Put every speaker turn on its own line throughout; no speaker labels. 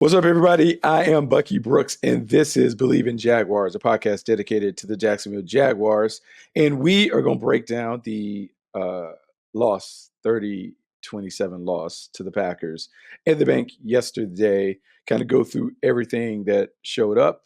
What's up, everybody? I am Bucky Brooks, and this is Bleav in Jaguars, a podcast dedicated to the Jacksonville Jaguars. And we are going to break down the loss, 30-27 loss to the Packers in the bank yesterday, kind of go through everything that showed up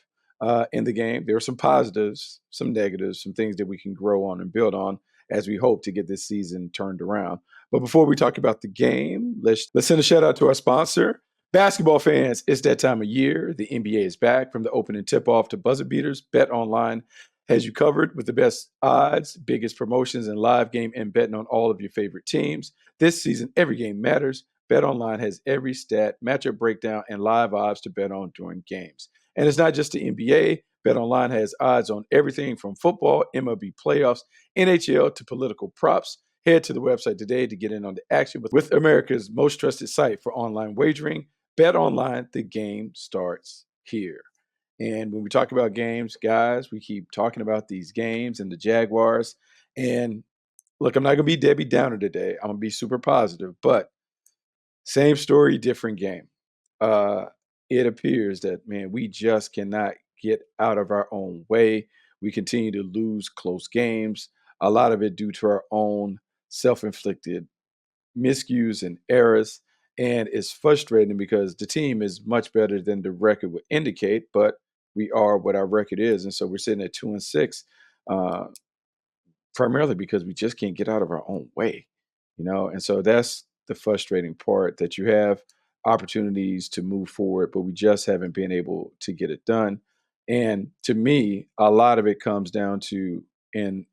in the game. There were some positives, some negatives, some things that we can grow on and build on as we hope to get this season turned around. But before we talk about the game, let's send a shout out to our sponsor. Basketball fans, it's that time of year. The NBA is back. From the opening tip-off to buzzer beaters, Bet Online has you covered with the best odds, biggest promotions, and live game and betting on all of your favorite teams. This season, every game matters. Bet Online has every stat, matchup breakdown, and live odds to bet on during games. And it's not just the NBA. Bet Online has odds on everything from football, MLB playoffs, NHL to political props. Head to the website today to get in on the action with America's most trusted site for online wagering. Bet Online, the game starts here. And when we talk about games, guys, we keep talking about these games and the Jaguars. And look, I'm not going to be Debbie Downer today. I'm going to be super positive, but same story, different game. It appears that, man, we just cannot get out of our own way. We continue to lose close games, a lot of it due to our own self-inflicted miscues and errors. And it's frustrating because the team is much better than the record would indicate, but we are what our record is. And so we're sitting at 2-6, uh, primarily because we just can't get out of our own way, And so that's the frustrating part, that you have opportunities to move forward, but we just haven't been able to get it done. And to me, a lot of it comes down to, in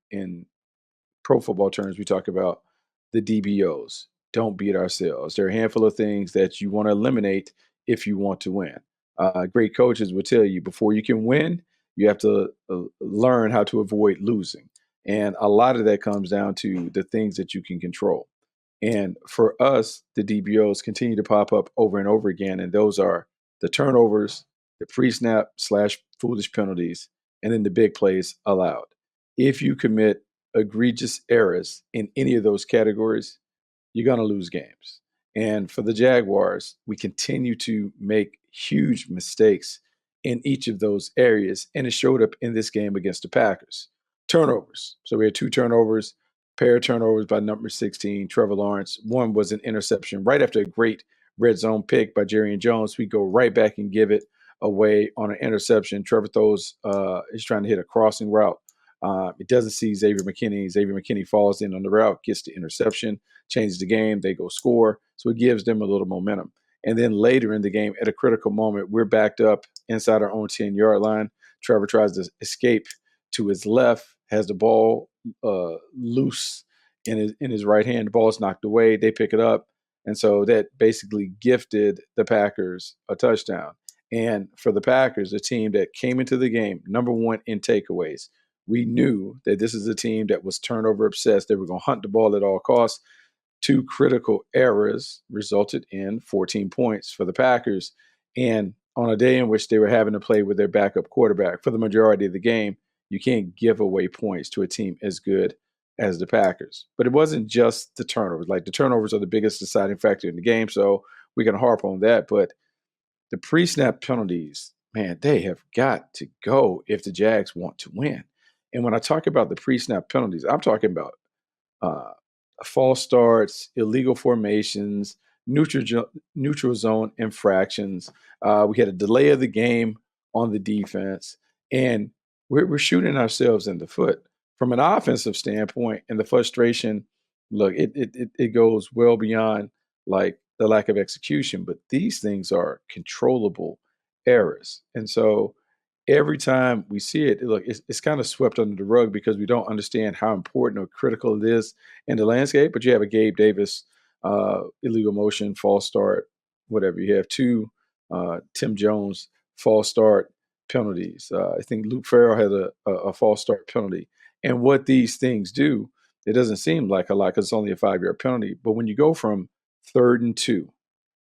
pro football terms, we talk about the DBOs. Don't beat ourselves. There are a handful of things that you want to eliminate if you want to win. Great coaches will tell you, before you can win, you have to learn how to avoid losing. And a lot of that comes down to the things that you can control. And for us, the DBOs continue to pop up over and over again. And those are the turnovers, the pre-snap / foolish penalties, and then the big plays allowed. If you commit egregious errors in any of those categories, you're going to lose games. And for the Jaguars, we continue to make huge mistakes in each of those areas. And it showed up in this game against the Packers. Turnovers. So we had 2 turnovers, pair of turnovers by number 16, Trevor Lawrence. One was an interception right after a great red zone pick by Jerry and Jones. We go right back and give it away on an interception. Trevor throws, is trying to hit a crossing route. It doesn't see Xavier McKinney. Xavier McKinney falls in on the route, gets the interception, changes the game. They go score. So it gives them a little momentum. And then later in the game, at a critical moment, we're backed up inside our own 10-yard line. Trevor tries to escape to his left, has the ball loose in his right hand. The ball is knocked away. They pick it up. And so that basically gifted the Packers a touchdown. And for the Packers, a team that came into the game number 1 in takeaways, we knew that this is a team that was turnover obsessed. They were going to hunt the ball at all costs. 2 critical errors resulted in 14 points for the Packers. And on a day in which they were having to play with their backup quarterback for the majority of the game, you can't give away points to a team as good as the Packers. But it wasn't just the turnovers. Like, the turnovers are the biggest deciding factor in the game, so we can harp on that. But the pre-snap penalties, man, they have got to go if the Jags want to win. And when I talk about the pre-snap penalties, I'm talking about uh, false starts, illegal formations, neutral zone infractions. We had a delay of the game on the defense, and we're shooting ourselves in the foot from an offensive standpoint. And the frustration, look, it goes well beyond like the lack of execution, but these things are controllable errors, and so every time we see it, look, it's kind of swept under the rug because we don't understand how important or critical it is in the landscape. But you have a Gabe Davis illegal motion, false start, whatever. You have 2 Tim Jones false start penalties. I think Luke Farrell had a false start penalty. And what these things do, it doesn't seem like a lot because it's only a 5-yard penalty. But when you go from 3rd and 2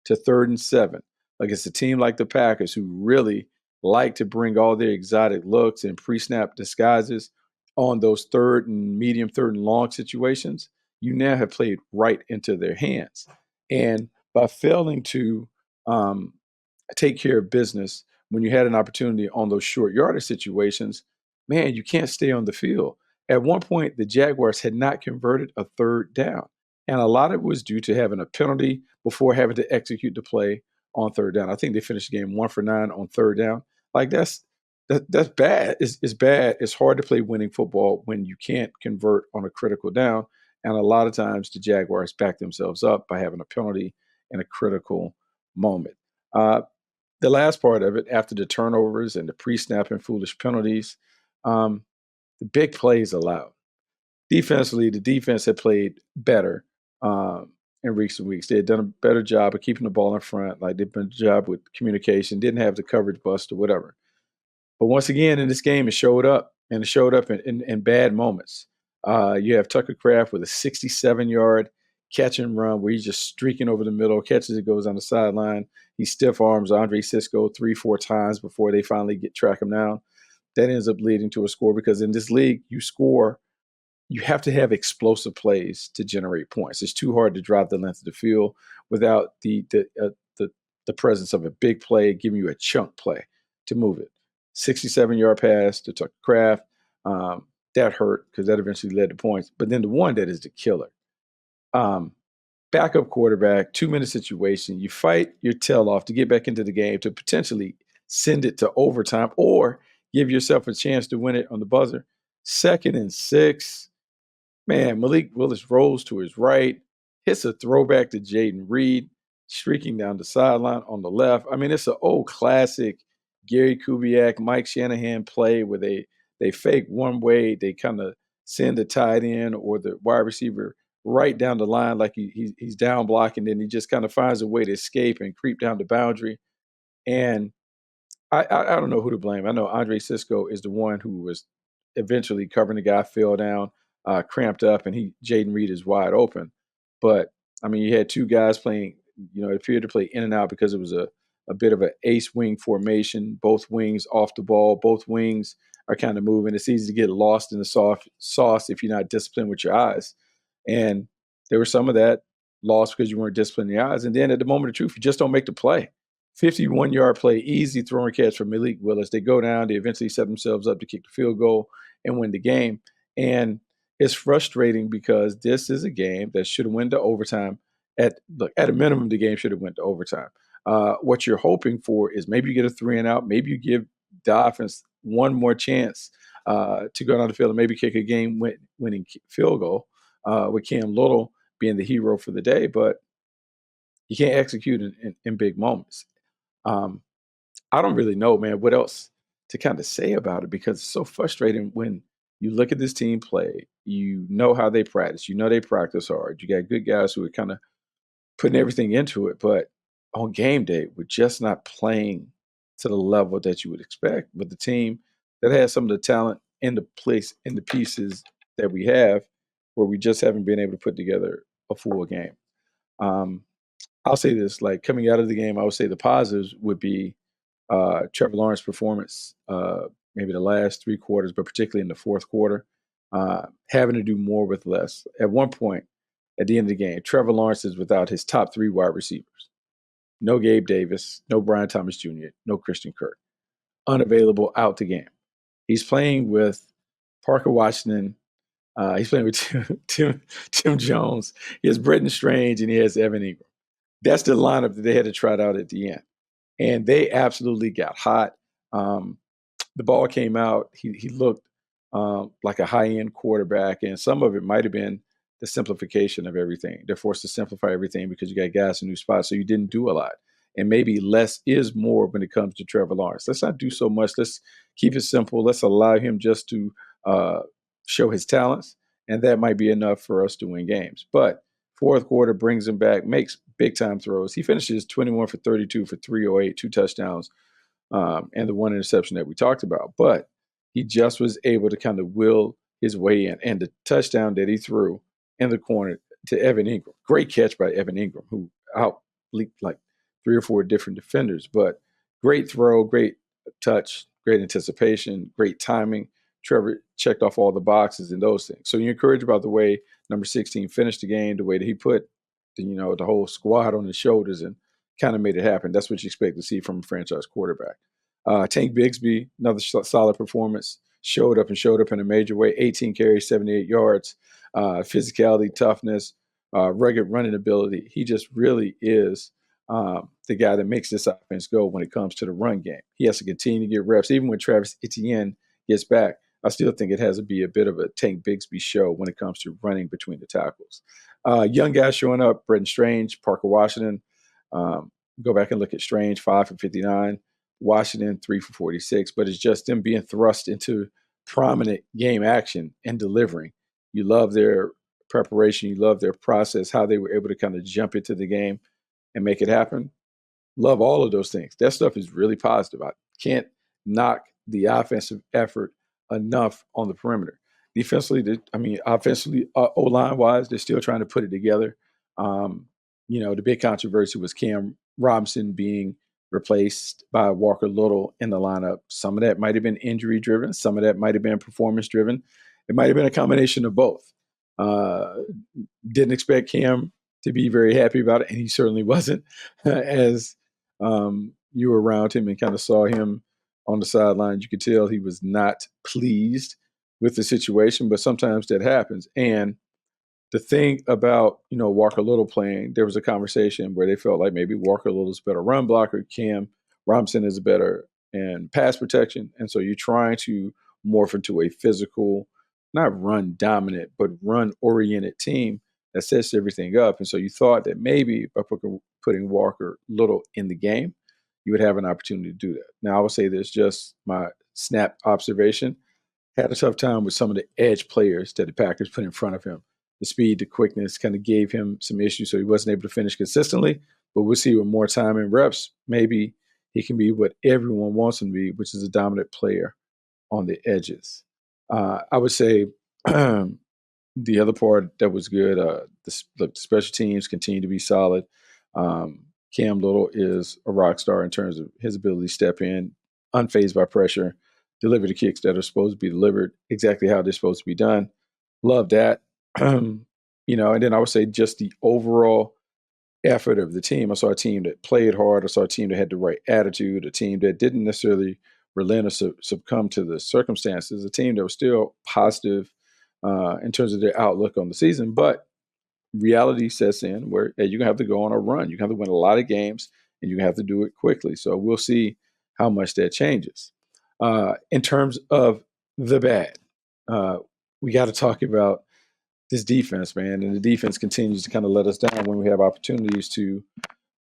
to 3rd and 7, like, it's a team like the Packers who really like to bring all their exotic looks and pre-snap disguises on those 3rd and medium, 3rd and long situations, you now have played right into their hands. And by failing to take care of business when you had an opportunity on those short yardage situations, man, you can't stay on the field. At one point, the Jaguars had not converted a third down. And a lot of it was due to having a penalty before having to execute the play on third down. I think they finished the game 1 for 9 on third down. Like that's bad. It's bad. It's hard to play winning football when you can't convert on a critical down. And a lot of times the Jaguars back themselves up by having a penalty in a critical moment. Uh, the last part of it, after the turnovers and the pre-snap and foolish penalties, um, the big plays allowed. Defensively, the defense had played better in recent weeks. They had done a better job of keeping the ball in front. Like they've done a job with communication, didn't have the coverage bust or whatever. But once again, in this game, it showed up, and it showed up in bad moments. You have Tucker Kraft with a 67-yard catch and run where he's just streaking over the middle, catches it, goes on the sideline. He stiff arms Andre Cisco 3-4 times before they finally track him down. That ends up leading to a score because in this league, you have to have explosive plays to generate points. It's too hard to drive the length of the field without the presence of a big play giving you a chunk play to move it. 67-yard pass to Tucker Kraft. That hurt because that eventually led to points. But then the one that is the killer. Backup quarterback, 2-minute situation. You fight your tail off to get back into the game to potentially send it to overtime or give yourself a chance to win it on the buzzer. 2nd and 6. Man, Malik Willis rolls to his right, hits a throwback to Jaden Reed, streaking down the sideline on the left. I mean, it's an old classic Gary Kubiak, Mike Shanahan play where they fake one way, they kind of send the tight end or the wide receiver right down the line like he's down blocking, then he just kind of finds a way to escape and creep down the boundary. And I don't know who to blame. I know Andre Cisco is the one who was eventually covering the guy, fell down, cramped up, and Jaden Reed is wide open. But I mean, you had two guys playing. It appeared to play in and out because it was a bit of an ace wing formation. Both wings off the ball. Both wings are kind of moving. It's easy to get lost in the sauce if you're not disciplined with your eyes. And there was some of that lost because you weren't disciplined in your eyes. And then at the moment of truth, you just don't make the play. 51-yard play, easy throw and catch for Malik Willis. They go down. They eventually set themselves up to kick the field goal and win the game. And it's frustrating because this is a game that should have went to overtime. At a minimum, the game should have went to overtime. What you're hoping for is maybe you get a 3-and-out. Maybe you give the offense one more chance to go down the field and maybe kick a game-winning field goal with Cam Little being the hero for the day. But you can't execute in big moments. I don't really know, man, what else to kind of say about it because it's so frustrating when you look at this team play. You know how they practice. You know they practice hard. You got good guys who are kind of putting everything into it. But on game day, we're just not playing to the level that you would expect with the team that has some of the talent in the pieces that we have, where we just haven't been able to put together a full game. I'll say this, like coming out of the game, I would say the positives would be Trevor Lawrence's performance, maybe the last 3 quarters, but particularly in the fourth quarter, having to do more with less. At one point, at the end of the game, Trevor Lawrence is without his top 3 wide receivers. No Gabe Davis, no Brian Thomas Jr., no Christian Kirk. Unavailable out the game. He's playing with Parker Washington. He's playing with Tim Jones. He has Brenton Strange, and he has Evan Ingram. That's the lineup that they had to try out at the end. And they absolutely got hot. The ball came out. He looked like a high-end quarterback, and some of it might have been the simplification of everything. They're forced to simplify everything because you got guys in new spots, so you didn't do a lot. And maybe less is more when it comes to Trevor Lawrence. Let's not do so much. Let's keep it simple. Let's allow him just to show his talents, and that might be enough for us to win games. But fourth quarter brings him back, makes big-time throws. He finishes 21 for 32 for 308, 2 touchdowns, and the 1 interception that we talked about. But he just was able to kind of will his way in. And the touchdown that he threw in the corner to Evan Ingram, great catch by Evan Ingram, who out-leaped like 3 or 4 different defenders. But great throw, great touch, great anticipation, great timing. Trevor checked off all the boxes and those things. So you're encouraged about the way number 16 finished the game, the way that he put the whole squad on his shoulders and kind of made it happen. That's what you expect to see from a franchise quarterback. Tank Bigsby, another solid performance, showed up in a major way. 18 carries, 78 yards, physicality, toughness, rugged running ability. He just really is the guy that makes this offense go when it comes to the run game. He has to continue to get reps. Even when Travis Etienne gets back, I still think it has to be a bit of a Tank Bigsby show when it comes to running between the tackles. Young guys showing up, Brenton Strange, Parker Washington. Go back and look at Strange, 5 for 59. Washington, 3 for 46. But it's just them being thrust into prominent game action and delivering. You love their preparation. You love their process, how they were able to kind of jump into the game and make it happen. Love all of those things. That stuff is really positive. I can't knock the offensive effort enough on the perimeter. Defensively, offensively, O-line wise, they're still trying to put it together. The big controversy was Cam Robinson being replaced by Walker Little in the lineup. Some of that might have been injury driven. Some of that might have been performance driven. It might have been a combination of both. Didn't expect Cam to be very happy about it, and he certainly wasn't. As you were around him and kind of saw him on the sidelines, you could tell he was not pleased with the situation, but sometimes that happens. And the thing about, Walker Little playing, there was a conversation where they felt like maybe Walker Little's a better run blocker, Cam Robinson is better in pass protection. And so you're trying to morph into a physical, not run dominant, but run oriented team that sets everything up. And so you thought that maybe by putting Walker Little in the game, you would have an opportunity to do that. Now, I would say this, just my snap observation, had a tough time with some of the edge players that the Packers put in front of him. The speed, the quickness kind of gave him some issues, so he wasn't able to finish consistently. But we'll see with more time and reps, maybe he can be what everyone wants him to be, which is a dominant player on the edges. I would say the other part that was good, the special teams continue to be solid. Cam Little is a rock star in terms of his ability to step in, unfazed by pressure, deliver the kicks that are supposed to be delivered exactly how they're supposed to be done. Love that. And then I would say just the overall effort of the team. I saw a team that played hard. I saw a team that had the right attitude, a team that didn't necessarily relent or succumb to the circumstances, a team that was still positive in terms of their outlook on the season. But reality sets in where you're going to have to go on a run. You're going to have to win a lot of games, and you're going to have to do it quickly. So we'll see how much that changes. In terms of the bad, we got to talk about this defense, man. And the defense continues to kind of let us down when we have opportunities to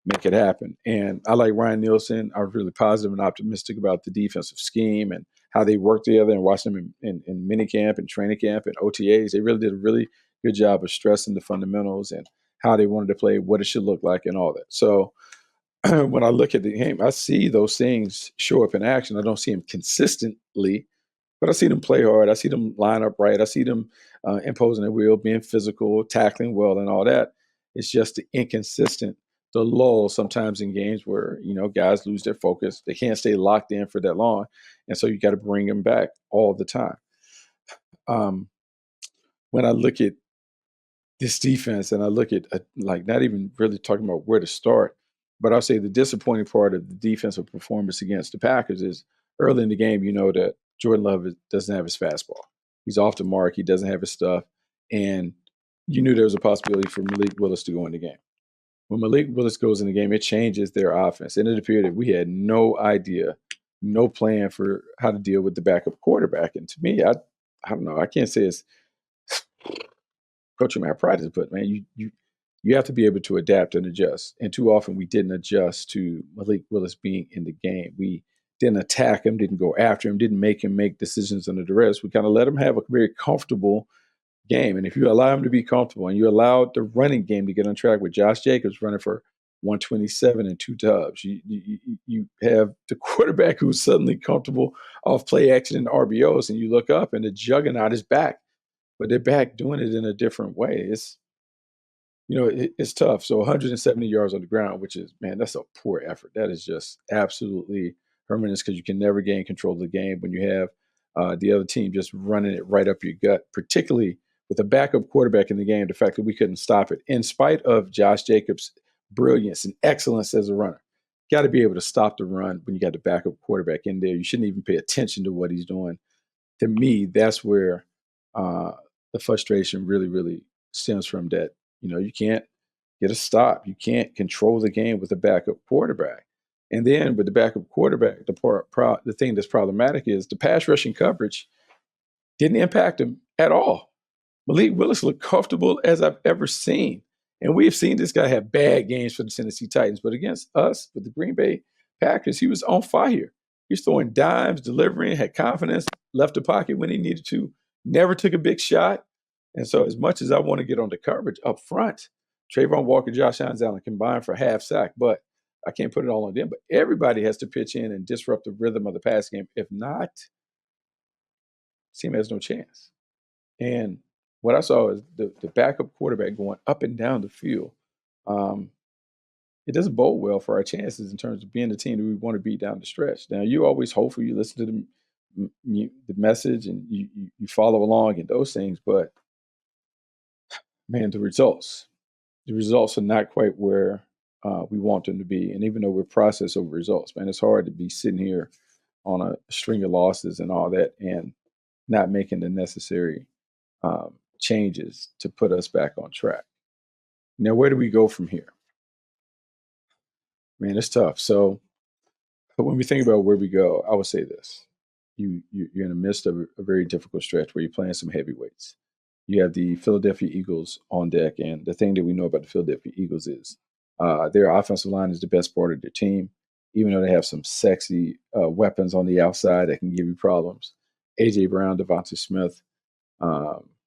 make it happen. And I like Ryan Nielsen. I was really positive and optimistic about the defensive scheme and how they work together, and watching them in minicamp and training camp and OTAs. They really did a really good job of stressing the fundamentals and how they wanted to play, what it should look like, and all that. So when I look at the game, I see those things show up in action. I don't see them consistently, but I see them play hard. I see them line up right. I see them imposing their will, being physical, tackling well, and all that. It's just the inconsistent, the lull sometimes in games where, guys lose their focus. They can't stay locked in for that long. And so you got to bring them back all the time. When I look at this defense and I look at, not even really talking about where to start, but I'll say the disappointing part of the defensive performance against the Packers is early in the game, that Jordan Love doesn't have his fastball. He's off the mark. He doesn't have his stuff. And you knew there was a possibility for Malik Willis to go in the game. When Malik Willis goes in the game, it changes their offense. And it appeared that we had no idea, no plan for how to deal with the backup quarterback. And to me, I don't know. I can't say it's coaching my practice, but man, you have to be able to adapt and adjust. And too often we didn't adjust to Malik Willis being in the game. We didn't attack him, didn't go after him, didn't make him make decisions under duress. We kind of let him have a very comfortable game. And if you allow him to be comfortable and you allow the running game to get on track with Josh Jacobs running for 127 and 2 tubs, you have the quarterback who's suddenly comfortable off play action and RBOs, and you look up and the juggernaut is back, but they're back doing it in a different way. It's tough. So 170 yards on the ground, which is, man, that's a poor effort. That is just absolutely horrendous because you can never gain control of the game when you have the other team just running it right up your gut, particularly with a backup quarterback in the game. The fact that we couldn't stop it in spite of Josh Jacobs brilliance and excellence as a runner. Got to be able to stop the run when you got the backup quarterback in there. You shouldn't even pay attention to what he's doing. To me, that's where uh, the frustration really, really stems from. That you can't get a stop. You can't control the game with a backup quarterback. And then with the backup quarterback, the thing that's problematic is the pass rushing coverage didn't impact him at all. Malik Willis looked comfortable as I've ever seen. And we've seen this guy have bad games for the Tennessee Titans, but against us with the Green Bay Packers, he was on fire. He was throwing dimes, delivering, had confidence, left the pocket when he needed to, never took a big shot. And so, as much as I want to get on the coverage up front, Trayvon Walker, Josh Allen combined for half sack, but I can't put it all on them. But everybody has to pitch in and disrupt the rhythm of the pass game. If not, team has no chance. And what I saw is the backup quarterback going up and down the field. Um, it doesn't bode well for our chances in terms of being the team that we want to beat down the stretch. Now, you always hopeful, you listen to the message and you follow along and those things, but man, the results are not quite where we want them to be. And even though we're process over results, man, it's hard to be sitting here on a string of losses and all that and not making the necessary changes to put us back on track. Now, where do we go from here? Man, it's tough. So, but when we think about where we go, I would say this: you're in the midst of a very difficult stretch where you're playing some heavyweights. You have the Philadelphia Eagles on deck, and the thing that we know about the Philadelphia Eagles is their offensive line is the best part of their team, even though they have some sexy weapons on the outside that can give you problems. A.J. Brown, Devontae Smith,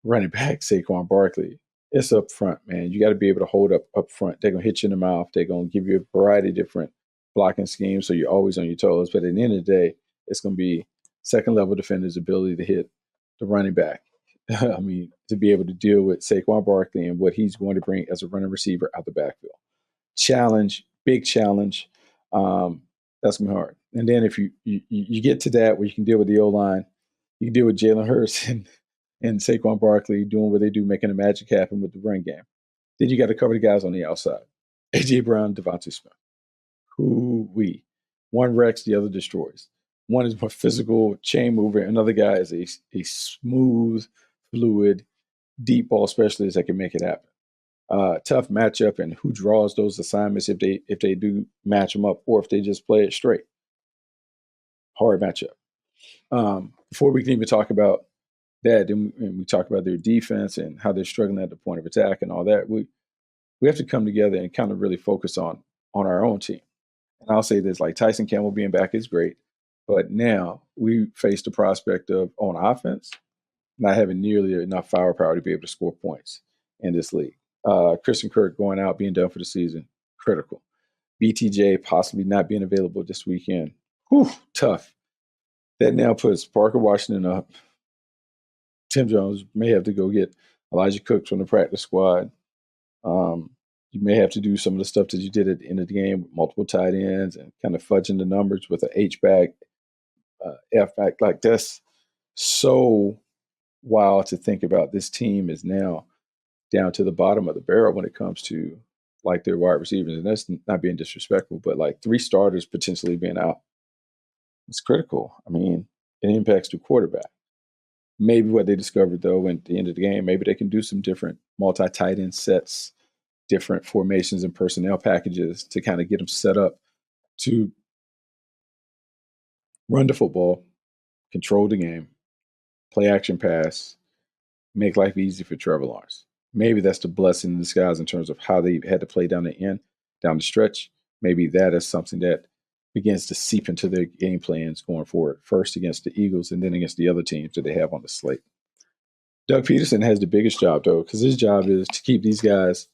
running back Saquon Barkley. It's up front, man. You got to be able to hold up front. They're going to hit you in the mouth. They're going to give you a variety of different blocking schemes, so you're always on your toes. But at the end of the day, it's going to be second-level defenders' ability to hit the running back. I mean, to be able to deal with Saquon Barkley and what he's going to bring as a running receiver out the backfield. Challenge, big challenge. That's going to be hard. And then if you get to that where you can deal with the O-line, you can deal with Jalen Hurts and Saquon Barkley doing what they do, making the magic happen with the run game. Then you got to cover the guys on the outside. A.J. Brown, Devontae Smith. One wrecks, the other destroys. One is more physical, chain mover. Another guy is a smooth, fluid, deep ball specialist that can make it happen. Tough matchup, and who draws those assignments if they do match them up, or if they just play it straight. Hard matchup. Before we can even talk about that, and we talk about their defense and how they're struggling at the point of attack and all that, we have to come together and kind of really focus on our own team. And I'll say this, like Tyson Campbell being back is great, but now we face the prospect of, on offense, not having nearly enough firepower to be able to score points in this league. Christian Kirk going out, being done for the season, critical. BTJ possibly not being available this weekend. Tough. That now puts Parker Washington up. Tim Jones may have to go get Elijah Cooks from the practice squad. You may have to do some of the stuff that you did at the end of the game with multiple tight ends and kind of fudging the numbers with an H-back, F-back. Like, that's so wild to think about. This team is now down to the bottom of the barrel when it comes to, like, their wide receivers. And that's not being disrespectful, but, like, 3 starters potentially being out. It's critical. I mean, it impacts the quarterback. Maybe what they discovered, though, at the end of the game, maybe they can do some different multi-tight end sets, different formations and personnel packages to kind of get them set up to run the football, control the game, play action pass, make life easy for Trevor Lawrence. Maybe that's the blessing in disguise in terms of how they had to play down the end, down the stretch. Maybe that is something that begins to seep into their game plans going forward, first against the Eagles and then against the other teams that they have on the slate. Doug Peterson has the biggest job, though, because his job is to keep these guys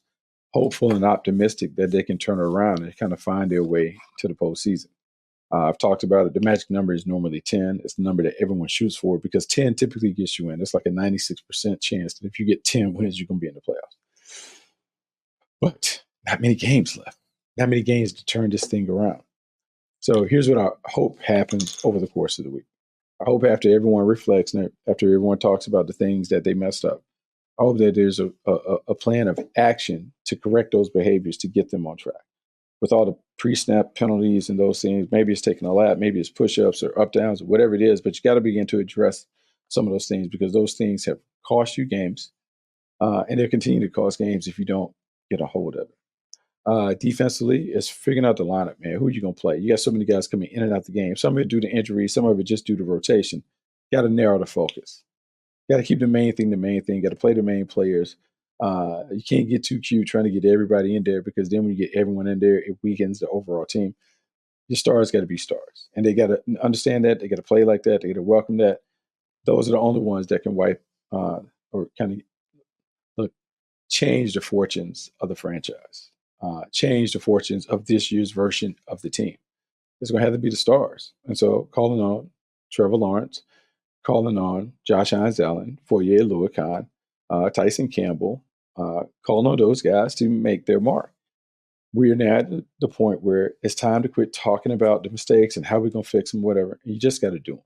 hopeful and optimistic that they can turn around and kind of find their way to the postseason. I've talked about it. The magic number is normally 10. It's the number that everyone shoots for because 10 typically gets you in. It's like a 96% chance that if you get 10 wins, you're going to be in the playoffs. But not many games left. Not many games to turn this thing around. So here's what I hope happens over the course of the week. I hope after everyone reflects and after everyone talks about the things that they messed up, I hope that there's a plan of action to correct those behaviors to get them on track. With all the pre-snap penalties and those things, maybe it's taking a lap, maybe it's push-ups or up downs or whatever it is, but you got to begin to address some of those things because those things have cost you games, and they'll continue to cost games if you don't get a hold of it. Defensively, it's figuring out the lineup, man. Who you gonna play? You got so many guys coming in and out the game. Some of it due to injury, some of it just due to rotation. Got to narrow the focus. Got to keep the main thing the main thing. Got to play the main players. You can't get too cute trying to get everybody in there because then when you get everyone in there, it weakens the overall team. Your stars got to be stars, and they got to understand that. They got to play like that. They got to welcome that. Those are the only ones that can wipe or kind of look change the fortunes of the franchise, change the fortunes of this year's version of the team. It's going to have to be the stars, and so calling on Trevor Lawrence, calling on Josh Hines Allen, Foye Oluokun, Tyson Campbell, calling on those guys to make their mark. We're now at the point where it's time to quit talking about the mistakes and how we're going to fix them, whatever. You just got to do them.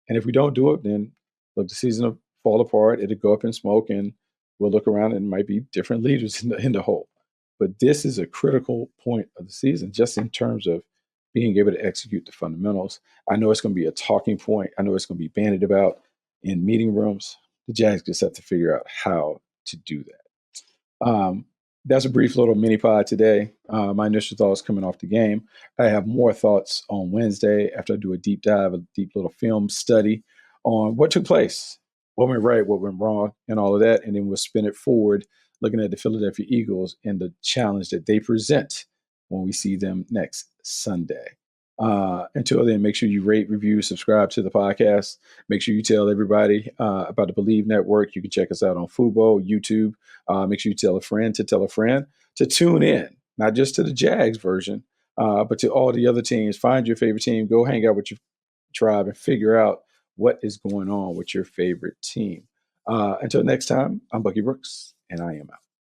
And if we don't do it, then look, the season will fall apart. It'll go up in smoke, and we'll look around and it might be different leaders in the hole. But this is a critical point of the season, just in terms of being able to execute the fundamentals. I know it's going to be a talking point. I know it's going to be bandied about in meeting rooms. The Jags just have to figure out how to do that. That's a brief little mini pod today. My initial thoughts coming off the game. I have more thoughts on Wednesday after I do a deep dive, a deep little film study on what took place, what went right, what went wrong, and all of that. And then we'll spin it forward, looking at the Philadelphia Eagles and the challenge that they present when we see them next Sunday. Until then, make sure you rate, review, subscribe to the podcast. Make sure you tell everybody about the Bleav Network. You can check us out on Fubo, YouTube. Make sure you tell a friend to tune in, not just to the Jags version, but to all the other teams. Find your favorite team. Go hang out with your tribe and figure out what is going on with your favorite team. Until next time, I'm Bucky Brooks, and I am out.